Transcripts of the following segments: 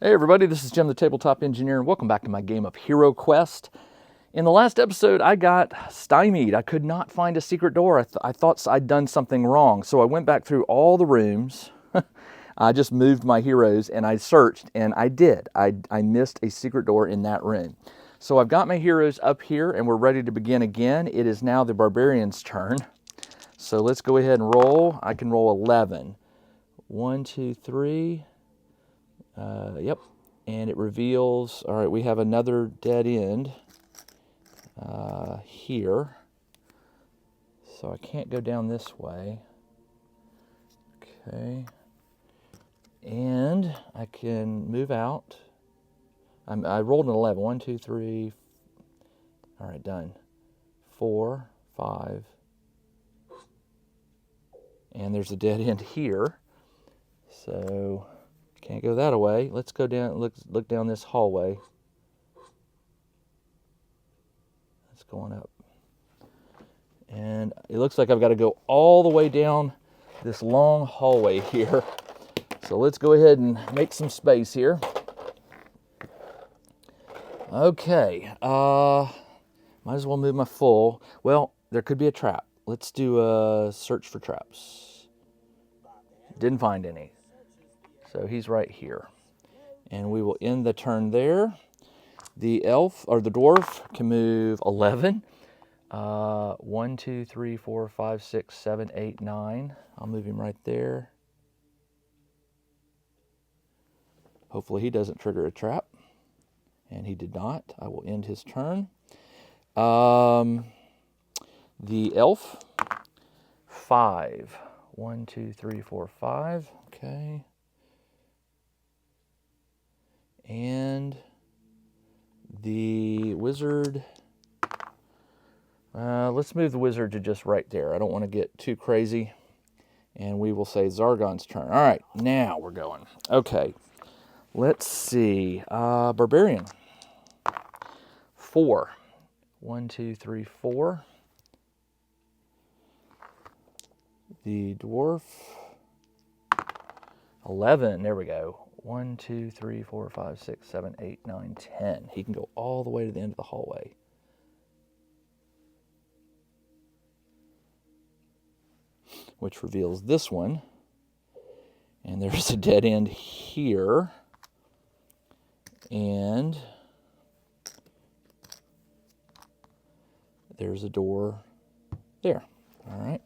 Hey everybody, this is Jim the Tabletop Engineer, and welcome back to my game of HeroQuest. In the last episode, I got stymied. I could not find a secret door. I thought I'd done something wrong, so I went back through all the rooms. I just moved my heroes, and I searched, and I did. I missed a secret door in that room. So I've got my heroes up here, and we're ready to begin again. It is now the Barbarian's turn. So let's go ahead and roll. I can roll 11. 1, 2, 3... Yep, and it reveals, all right, we have another dead end here, so I can't go down this way. Okay, and I can move out. I rolled an 11. 1, 2, 3, all right, done. 4, 5, and there's a dead end here, so can't go that way. Let's go down, look down this hallway. That's going up. And it looks like I've got to go all the way down this long hallway here. So let's go ahead and make some space here. Okay, might as well move my full. Well, there could be a trap. Let's do a search for traps. Didn't find any. So he's right here. And we will end the turn there. The elf, or the dwarf, can move 11. 1, 2, 3, 4, 5, 6, 7, 8, 9. I'll move him right there. Hopefully he doesn't trigger a trap. And he did not. I will end his turn. The elf, 5. 1, 2, 3, 4, 5. Okay. And the wizard, let's move the wizard to just right there. I don't want to get too crazy. And we will say Zargon's turn. All right, now we're going. Okay, let's see. Barbarian, 4. 1, 2, 3, 4. The dwarf, 11. There we go. 1, 2, 3, 4, 5, 6, 7, 8, 9, 10. He can go all the way to the end of the hallway. Which reveals this one. And there's a dead end here. And there's a door there. All right.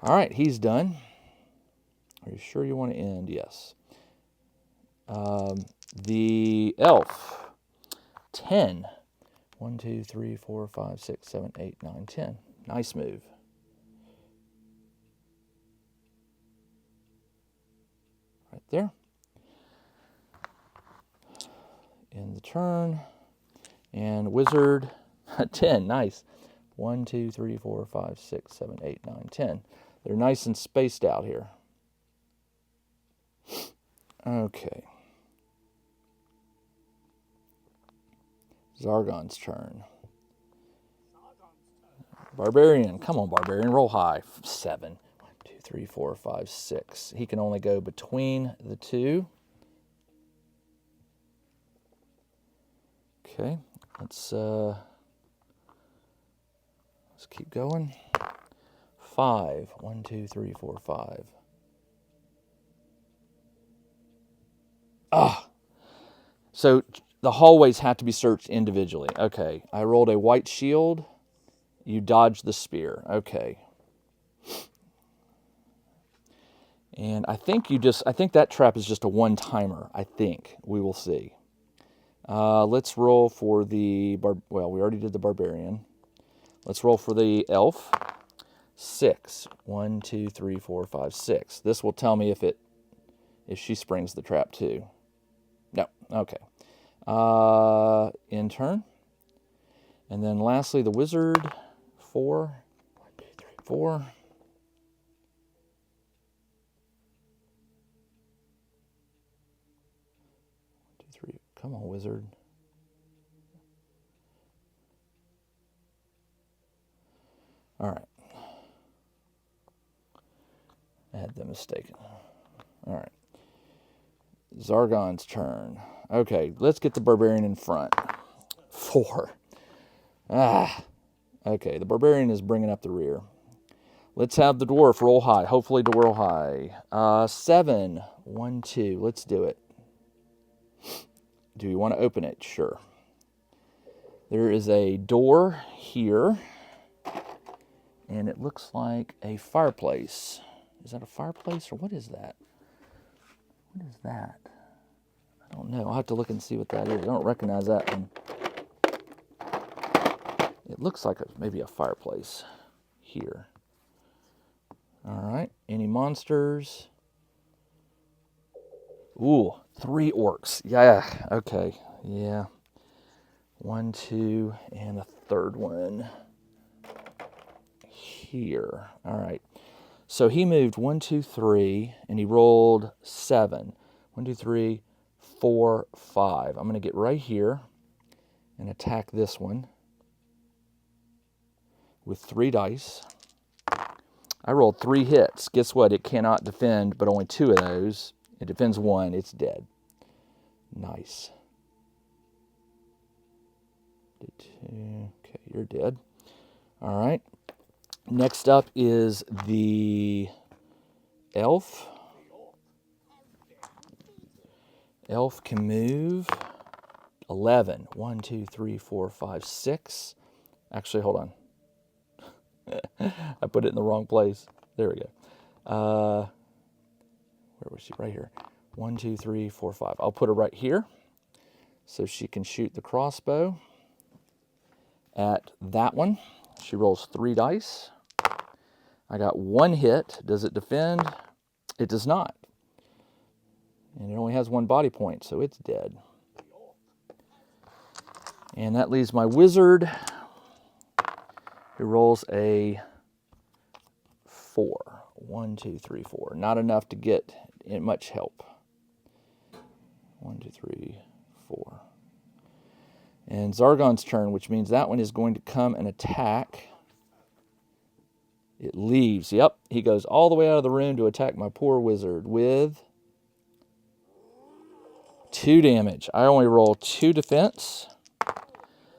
All right, he's done. Are you sure you want to end? Yes. The elf, 10. 1, 2, 3, 4, 5, 6, 7, 8, 9, 10. Nice move. Right there. End the turn. And wizard, 10. Nice. 1, 2, 3, 4, 5, 6, 7, 8, 9, 10. They're nice and spaced out here. Okay. Zargon's turn. Barbarian. Come on, Barbarian. Roll high. 7. 1, 2, 3, 4, 5, 6. He can only go between the two. Okay. Let's keep going. 5. 1, 2, 3, 4, 5. So the hallways have to be searched individually. Okay, I rolled a white shield. You dodged the spear. Okay. And I think that trap is just a one-timer. I think. We will see. Let's roll for the, we already did the barbarian. Let's roll for the elf. 6. 1, 2, 3, 4, 5, 6. This will tell me if she springs the trap too. No. Okay. In turn. And then lastly, the wizard, 4. 1, 2, 3, 4. 1, 2, 3. Come on, wizard. All right. I had that mistaken. All right. Zargon's turn. Okay, let's get the Barbarian in front. 4. Okay, the Barbarian is bringing up the rear. Let's have the Dwarf roll high. Hopefully to roll high. 7. 1, 2. Let's do it. Do you want to open it? Sure. There is a door here, and it looks like a fireplace. Is that a fireplace, or what is that? What is that? I don't know. I'll have to look and see what that is. I don't recognize that one. It looks like maybe a fireplace here. All right. Any monsters? Ooh, 3 orcs. Yeah. Okay. Yeah. 1, 2, and a third one here. All right. So he moved 1, 2, 3, and he rolled 7. 1, 2, 3, 4, 5. I'm going to get right here and attack this one with 3 dice. I rolled 3 hits. Guess what? It cannot defend, but only 2 of those. It defends 1. It's dead. Nice. Okay, you're dead. All right. Next up is the elf. Elf can move 11. 1, 2, 3, 4, 5, 6. Actually, hold on. I put it in the wrong place. There we go. Where was she? Right here. 1, 2, 3, 4, 5. I'll put her right here so she can shoot the crossbow at that one. She rolls 3 dice. I got 1 hit. Does it defend? It does not. And it only has 1 body point, so it's dead. And that leaves my wizard, who rolls a 4. 1, 2, 3, 4. Not enough to get much help. 1, 2, 3, 4. And Zargon's turn, which means that one is going to come and attack. It leaves. Yep, he goes all the way out of the room to attack my poor wizard with 2 damage. I only roll 2 defense.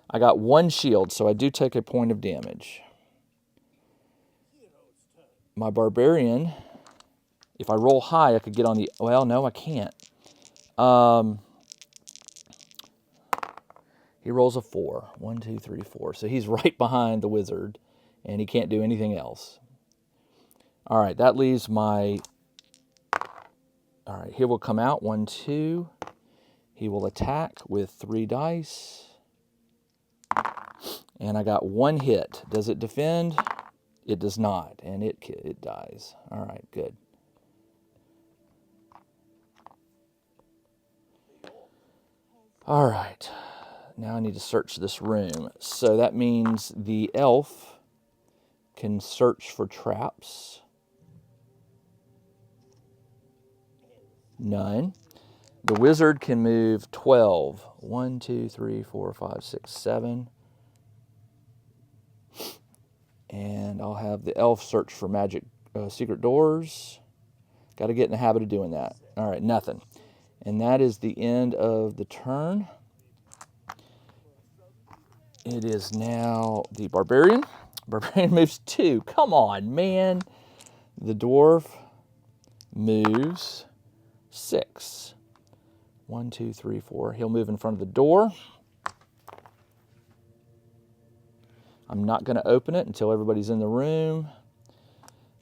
I got 1 shield, so I do take a point of damage. My barbarian, if I roll high, I could get on the... Well, no, I can't. He rolls a 4. 1, 2, 3, 4. So he's right behind the wizard, and he can't do anything else. All right, that leaves my... All right, he will come out. 1, 2. He will attack with 3 dice. And I got 1 hit. Does it defend? It does not, and it dies. All right, good. All right. Now I need to search this room. So that means the elf can search for traps. None. The wizard can move 12. 1, 2, 3, 4, 5, 6, 7. And I'll have the elf search for magic secret doors. Got to get in the habit of doing that. All right, nothing. And that is the end of the turn. It is now the barbarian. Barbarian moves 2. Come on, man. The dwarf moves 6. 1, 2, 3, 4. He'll move in front of the door. I'm not going to open it until everybody's in the room.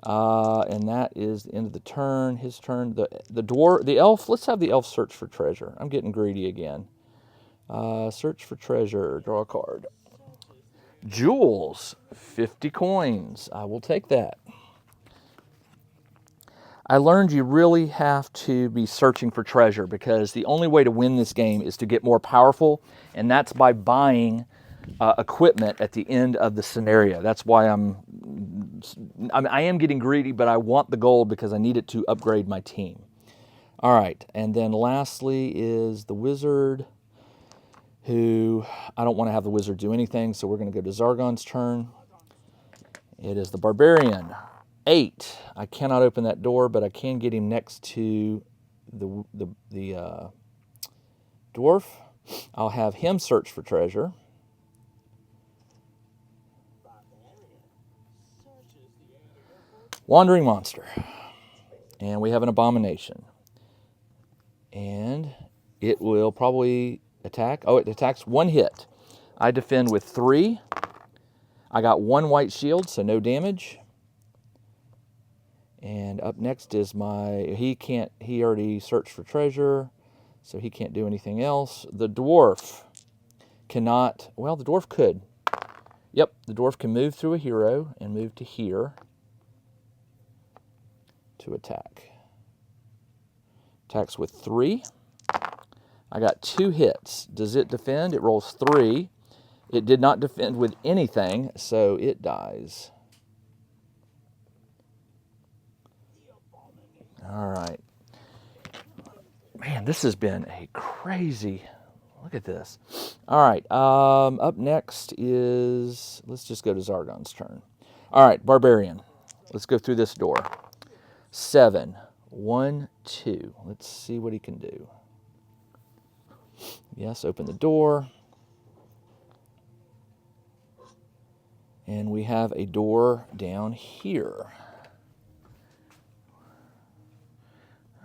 And that is the end of the turn. His turn. The elf. Let's have the elf search for treasure. I'm getting greedy again. Search for treasure. Draw a card. Jewels. 50 coins. I will take that. I learned you really have to be searching for treasure because the only way to win this game is to get more powerful, and that's by buying equipment at the end of the scenario. That's why I am getting greedy, but I want the gold because I need it to upgrade my team. All right, and then lastly is the wizard, who I don't want to have the wizard do anything, so we're going to go to Zargon's turn. It is the barbarian. 8. I cannot open that door, but I can get him next to the dwarf. I'll have him search for treasure. Wandering monster. And we have an abomination. And it will probably attack. Oh, it attacks 1 hit. I defend with 3. I got 1 white shield, so no damage. And up next is he already searched for treasure, so he can't do anything else. The dwarf cannot, well, the dwarf could. Yep, the dwarf can move through a hero and move to here to attack. Attacks with 3. I got 2 hits. Does it defend? It rolls 3. It did not defend with anything, so it dies. All right. Man, this has been a crazy... Look at this. All right. Up next is... Let's just go to Zargon's turn. All right, Barbarian. Let's go through this door. 7. 1, 2. Let's see what he can do. Yes, open the door. And we have a door down here.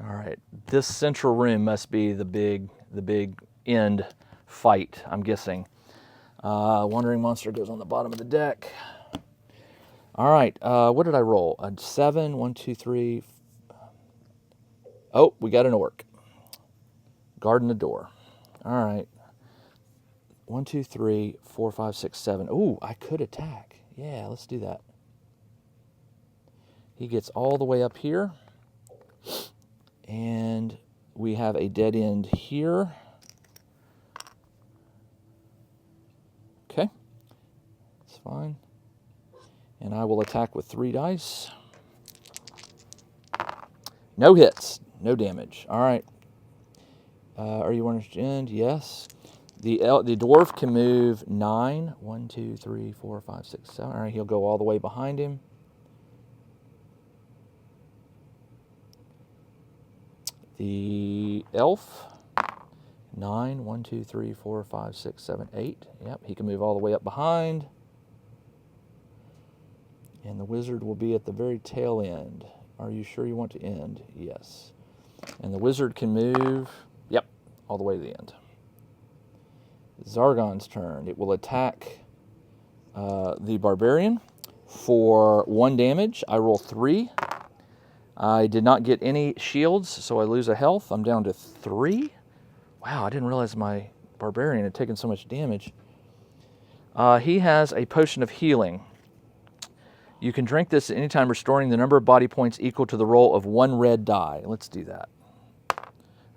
All right, this central room must be the big end fight, I'm guessing. Wandering monster goes on the bottom of the deck. All right, what did I roll? A 7, 1, 2, 3. Oh, we got an orc. Guarding the door. All right. 1, 2, 3, 4, 5, 6, 7. Ooh, I could attack. Yeah, let's do that. He gets all the way up here. And we have a dead end here. Okay. That's fine. And I will attack with 3 dice. No hits. No damage. All right. Are you wanting to end? Yes. The dwarf can move 9. 1, 2, 3, 4, 5, 6, 7. All right, he'll go all the way behind him. The elf, 9. 1, 2, 3, 4, 5, 6, 7, 8. Yep, he can move all the way up behind. And the wizard will be at the very tail end. Are you sure you want to end? Yes. And the wizard can move, yep, all the way to the end. Zargon's turn. It will attack the barbarian for 1 damage. I roll 3. I did not get any shields, so I lose a health. I'm down to 3. Wow, I didn't realize my barbarian had taken so much damage. He has a potion of healing. You can drink this at any time, restoring the number of body points equal to the roll of 1 red die. Let's do that.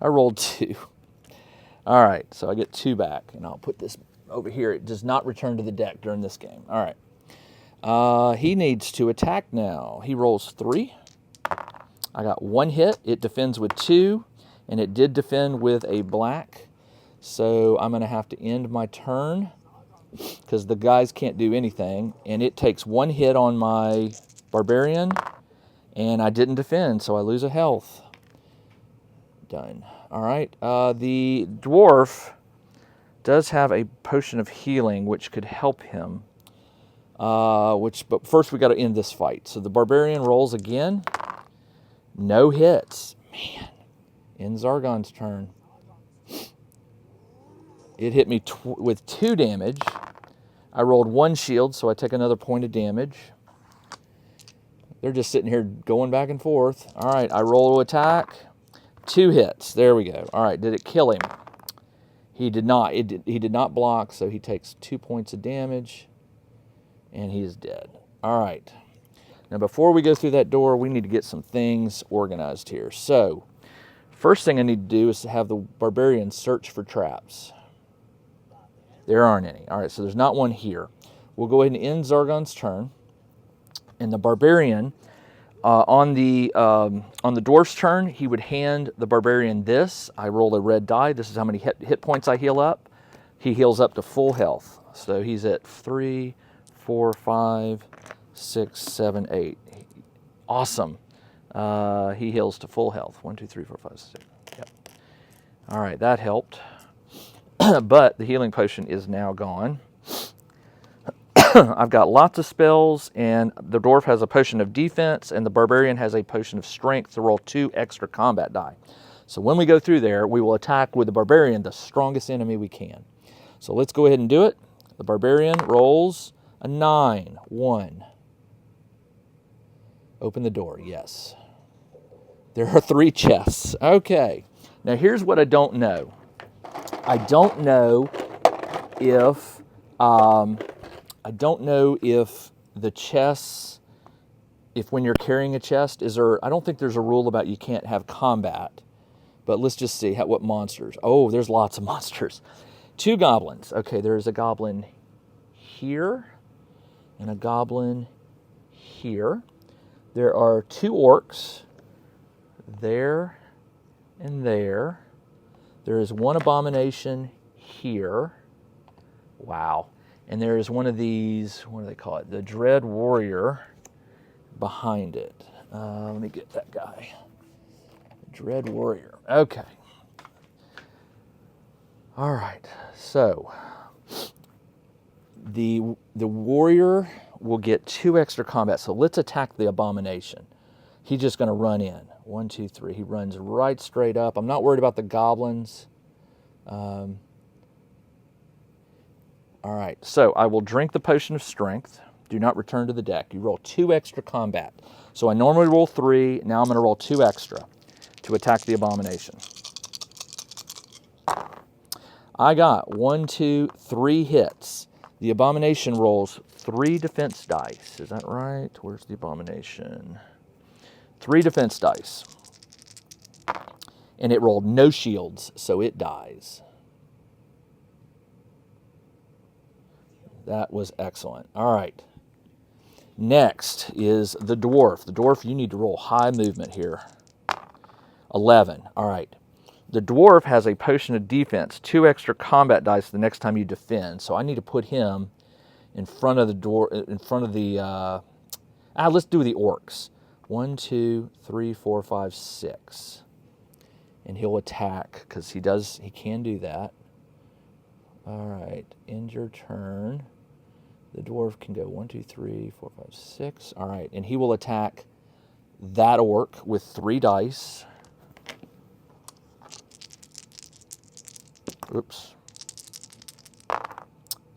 I rolled 2. All right, so I get 2 back, and I'll put this over here. It does not return to the deck during this game. All right. He needs to attack now. He rolls 3. I got 1 hit. It defends with 2, and it did defend with a black. So I'm going to have to end my turn because the guys can't do anything. And it takes 1 hit on my barbarian, and I didn't defend, so I lose a health. Done. All right. The dwarf does have a potion of healing, which could help him. But first we got to end this fight. So the barbarian rolls again. No hits. Man. Ends Zargon's turn. It hit me with 2 damage. I rolled 1 shield, so I take another point of damage. They're just sitting here going back and forth. All right, I roll to attack. 2 hits. There we go. All right, did it kill him? He did not. He did not block, so he takes 2 points of damage, and he is dead. All right. Now, before we go through that door, we need to get some things organized here. So, first thing I need to do is to have the barbarian search for traps. There aren't any. All right, so there's not one here. We'll go ahead and end Zargon's turn. And the barbarian, on the dwarf's turn, he would hand the barbarian this. I roll a red die. This is how many hit points I heal up. He heals up to full health. So he's at 3, 4, 5, 6, 7, 8. Awesome. He heals to full health. 1, 2, 3, 4, 5, 6. All right, that helped. But the healing potion is now gone. I've got lots of spells, and the dwarf has a potion of defense, and the barbarian has a potion of strength to roll 2 extra combat die. So when we go through there, we will attack with the barbarian, the strongest enemy we can. So let's go ahead and do it. The barbarian rolls a 9. 1. Open the door, yes. There are 3 chests. Okay. Now here's what I don't know. I don't know if the chests, if when you're carrying a chest, I don't think there's a rule about you can't have combat, but let's just see what monsters. Oh, there's lots of monsters. 2 goblins. Okay, there's a goblin here and a goblin here. There are 2 orcs there and there. There is 1 abomination here. Wow. And there is one of these, what do they call it? The Dread Warrior behind it. Let me get that guy. Dread Warrior. Okay. All right. So the warrior will get 2 extra combat. So let's attack the abomination. He's just going to run in. 1, 2, 3. He runs right straight up. I'm not worried about the goblins. All right, so I will drink the potion of strength. Do not return to the deck. You roll 2 extra combat. So I normally roll 3. Now I'm going to roll 2 extra to attack the abomination. I got 1, 2, 3 hits. The abomination rolls 3 defense dice. Is that right? Where's the abomination? 3 defense dice. And it rolled no shields, so it dies. That was excellent. All right. Next is the dwarf. The dwarf, you need to roll high movement here. 11. All right. The dwarf has a potion of defense, 2 extra combat dice the next time you defend. So I need to put him in front of the door, in front of the, let's do the orcs. 1, 2, 3, 4, 5, 6. And he'll attack because he can do that. All right. End your turn. The dwarf can go 1, 2, 3, 4, 5, 6. All right, and he will attack that orc with 3 dice. Oops.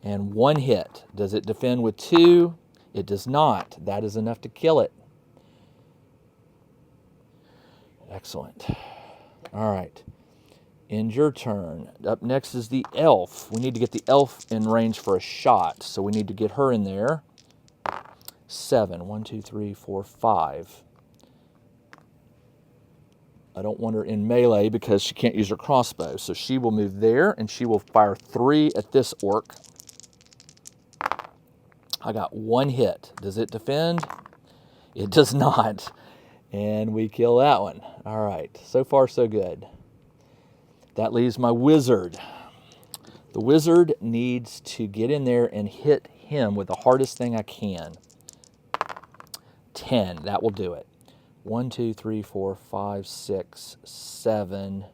And 1 hit. Does it defend with 2? It does not. That is enough to kill it. Excellent. All right. End your turn. Up next is the elf. We need to get the elf in range for a shot, so we need to get her in there. 7. 1, 2, 3, 4, 5. I don't want her in melee because she can't use her crossbow, so she will move there, and she will fire 3 at this orc. I got 1 hit. Does it defend? It does not. And we kill that one. All right. So far, so good. That leaves my wizard. The wizard needs to get in there and hit him with the hardest thing I can. 10. That will do it. 1, 2, 3, 4, 5, 6, 7.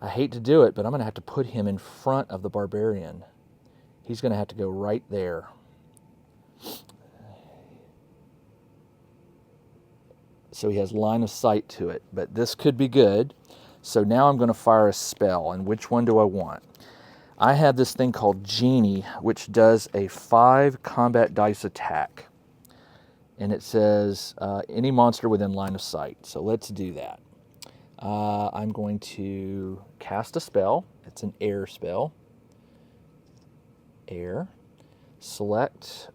I hate to do it, but I'm going to have to put him in front of the barbarian. He's going to have to go right there. So he has line of sight to it, but this could be good. So now I'm going to fire a spell, and which one do I want? I have this thing called Genie, which does a 5 combat dice attack. And it says any monster within line of sight. So let's do that. I'm going to cast a spell. It's an air spell. Air. Select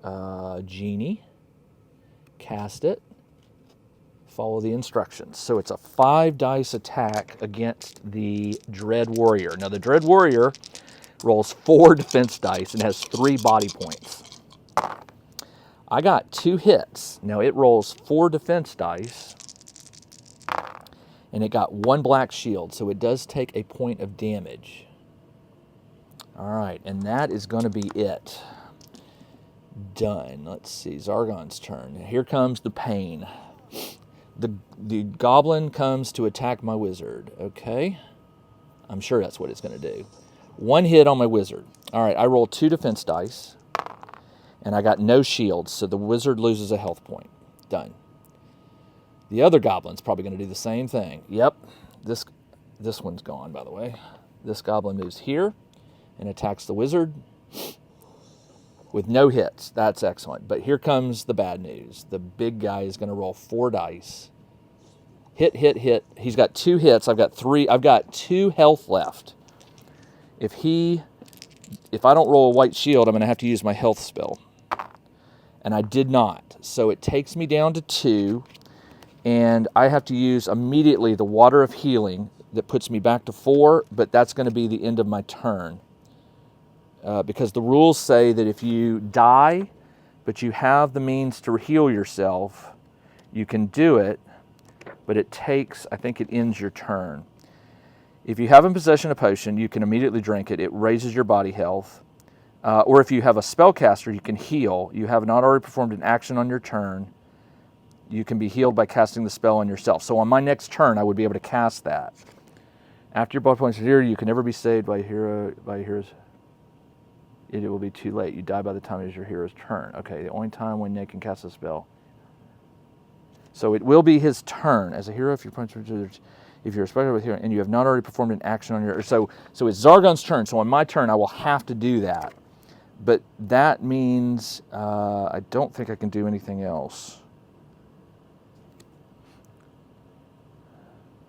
Genie. Cast it. Follow the instructions. So it's a 5 dice attack against the Dread Warrior. Now the Dread Warrior rolls 4 defense dice and has 3 body points. I got 2 hits. Now it rolls 4 defense dice and it got 1 black shield, so it does take a point of damage. All right, and that is going to be it. Done. Let's see, Zargon's turn. Here comes the pain. The goblin comes to attack my wizard. Okay. I'm sure that's what it's going to do. 1 hit on my wizard. All right, I roll 2 defense dice, and I got no shields, so the wizard loses a health point. Done. The other goblin's probably going to do the same thing. Yep, this one's gone, by the way. This goblin moves here and attacks the wizard with no hits. That's excellent. But here comes the bad news. The big guy is going to roll 4 dice. Hit, hit, hit. He's got 2 hits. I've got 3. I've got 2 health left. If I don't roll a white shield, I'm going to have to use my health spell. And I did not. So it takes me down to 2, and I have to use immediately the water of healing that puts me back to 4, but that's going to be the end of my turn. Because the rules say that if you die, but you have the means to heal yourself, you can do it, but I think it ends your turn. If you have in possession a potion, you can immediately drink it. It raises your body health. Or if you have a spellcaster, you can heal. You have not already performed an action on your turn. You can be healed by casting the spell on yourself. So on my next turn, I would be able to cast that. After your body points are zero, you can never be saved by heroes. It will be too late. You die by the time it is your hero's turn. Okay, the only time when they can cast a spell. So it will be his turn. As a hero, if you're respected with hero and you have not already performed an action on your... So it's Zargon's turn. So on my turn, I will have to do that. But that means I don't think I can do anything else.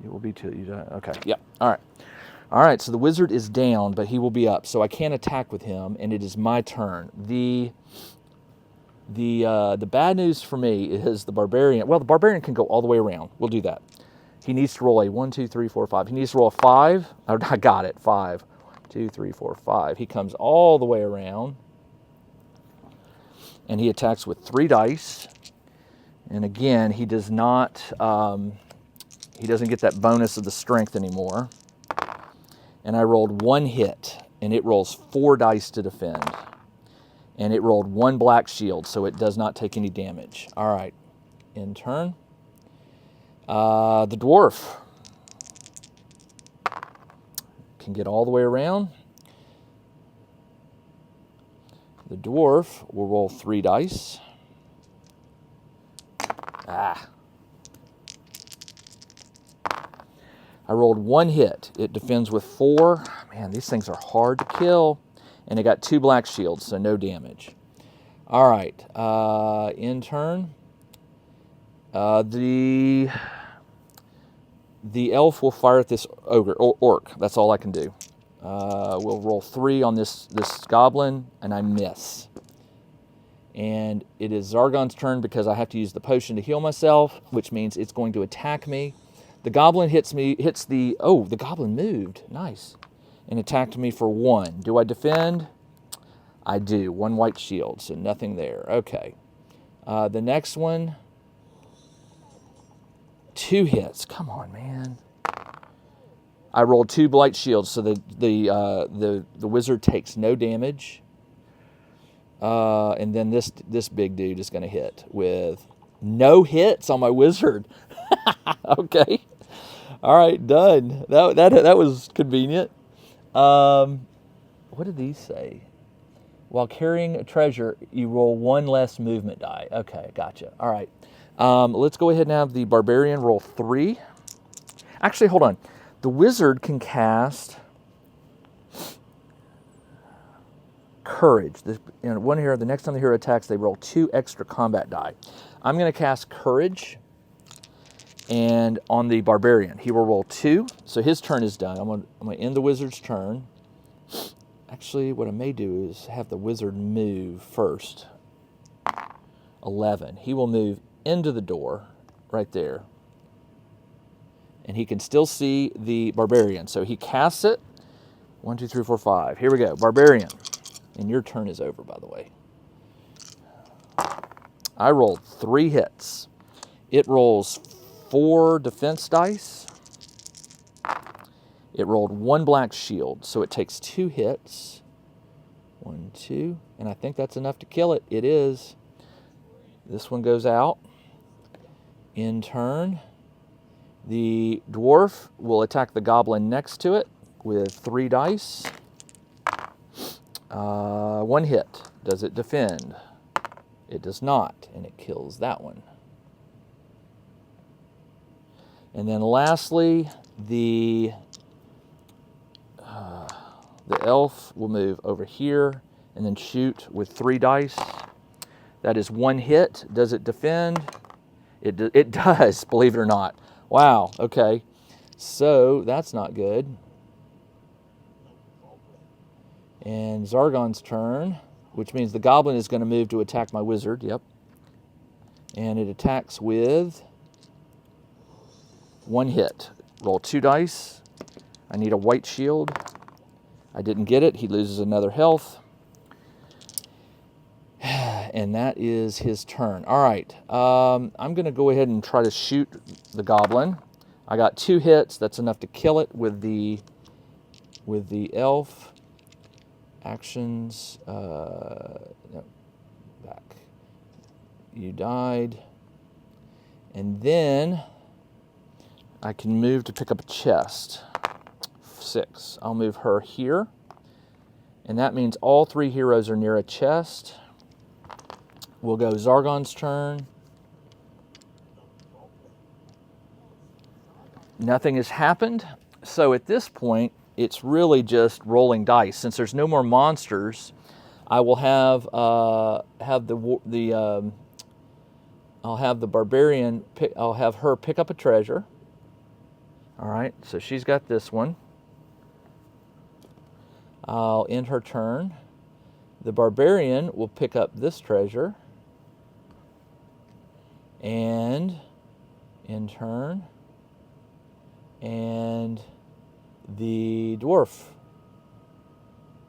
It will be till you die. Okay, yeah, all right. All right, so the wizard is down, but he will be up. So I can't attack with him, and it is my turn. The bad news for me is the barbarian. Well, the barbarian can go all the way around. We'll do that. He needs to roll a 1, 2, 3, 4, 5. He needs to roll a 5. I got it, 5. 1, 2, 3, 4, 5. He comes all the way around, and he attacks with 3 dice. And again, he does not. He doesn't get that bonus of the strength anymore. And I rolled 1 hit, and it rolls 4 dice to defend. And it rolled 1 black shield, so it does not take any damage. All right, in turn. The dwarf can get all the way around. The dwarf will roll 3 dice. I rolled 1 hit. It defends with 4. Man, these things are hard to kill. And it got 2 black shields, so no damage. All right, in turn. The elf will fire at this ogre, or orc. That's all I can do. We'll roll 3 on this goblin, and I miss. And it is Zargon's turn because I have to use the potion to heal myself, which means it's going to attack me. The goblin the goblin moved. Nice. And attacked me for 1. Do I defend? I do. 1 white shield, so nothing there. Okay. The next one, 2 hits. Come on, man. I rolled 2 blight shields, so the wizard takes no damage. And then this big dude is going to hit with no hits on my wizard. Okay. All right, done. That was convenient. What did these say? While carrying a treasure, you roll 1 less movement die. Okay, gotcha. All right. Let's go ahead and have the barbarian roll 3. Actually, hold on. The wizard can cast courage. One hero, the next time the hero attacks, they roll 2 extra combat die. I'm going to cast courage. And on the barbarian, he will roll 2. So his turn is done. I'm going to end the wizard's turn. Actually, what I may do is have the wizard move first. 11. He will move into the door right there. And he can still see the barbarian. So he casts it. 1, 2, 3, 4, 5. Here we go. Barbarian. And your turn is over, by the way. I rolled 3 hits. It rolls 4 defense dice. It rolled 1 black shield, so it takes 2 hits. 1, 2, and I think that's enough to kill it. It is. This one goes out, In turn, the dwarf will attack the goblin next to it with 3 dice. 1 hit. Does it defend? It does not, and it kills that one. And then lastly, the elf will move over here and then shoot with 3 dice. That is 1 hit. Does it defend? It does, believe it or not. Wow, okay. So that's not good. And Zargon's turn, which means the goblin is going to move to attack my wizard. Yep. And it attacks with 1 hit. Roll 2 dice. I need a white shield. I didn't get it. He loses another health. And that is his turn. All right. I'm going to go ahead and try to shoot the goblin. I got 2 hits. That's enough to kill it with the elf. Actions. No, back. You died. And then I can move to pick up a chest. 6. I'll move her here. And that means all 3 heroes are near a chest. We'll go Zargon's turn. Nothing has happened. So at this point, it's really just rolling dice. Since there's no more monsters, I will have the barbarian. I'll have her pick up a treasure. All right. So she's got this one. I'll end her turn. The barbarian will pick up this treasure. And in turn. And the dwarf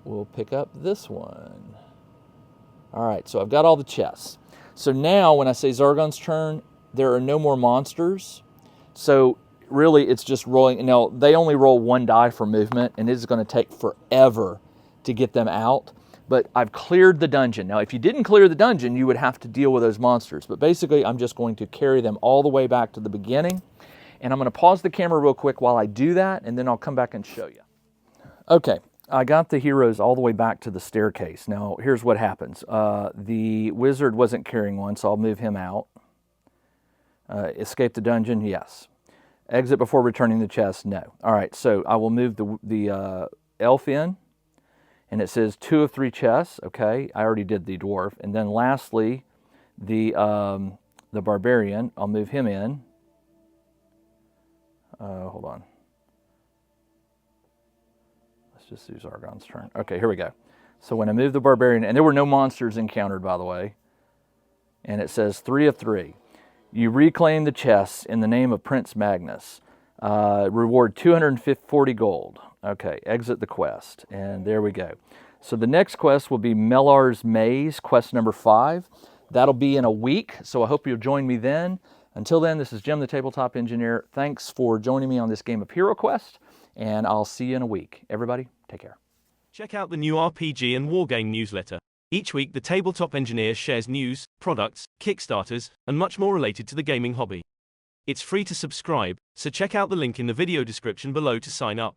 will pick up this one. All right, so I've got all the chests. So now when I say Zargon's turn, there are no more monsters. So really it's just rolling. Now they only roll 1 die for movement, and it is going to take forever to get them out. But I've cleared the dungeon. Now if you didn't clear the dungeon, you would have to deal with those monsters. But basically I'm just going to carry them all the way back to the beginning. And I'm going to pause the camera real quick while I do that, and then I'll come back and show you. Okay, I got the heroes all the way back to the staircase. Now, here's what happens. The wizard wasn't carrying one, so I'll move him out. Escape the dungeon, yes. Exit before returning the chest, no. All right, so I will move the elf in, and it says 2 of 3 chests. Okay, I already did the dwarf. And then lastly, the barbarian, I'll move him in. Hold on. Let's just do Zargon's turn. Okay, here we go. So when I move the barbarian, and there were no monsters encountered, by the way, and it says 3 of 3. You reclaim the chests in the name of Prince Magnus. Reward 240 gold. Okay, exit the quest, and there we go. So the next quest will be Mellar's Maze, quest number 5. That'll be in a week, so I hope you'll join me then. Until then, this is Jim the Tabletop Engineer. Thanks for joining me on this game of HeroQuest, and I'll see you in a week. Everybody, take care. Check out the new RPG and Wargame newsletter. Each week, the Tabletop Engineer shares news, products, Kickstarters, and much more related to the gaming hobby. It's free to subscribe, so check out the link in the video description below to sign up.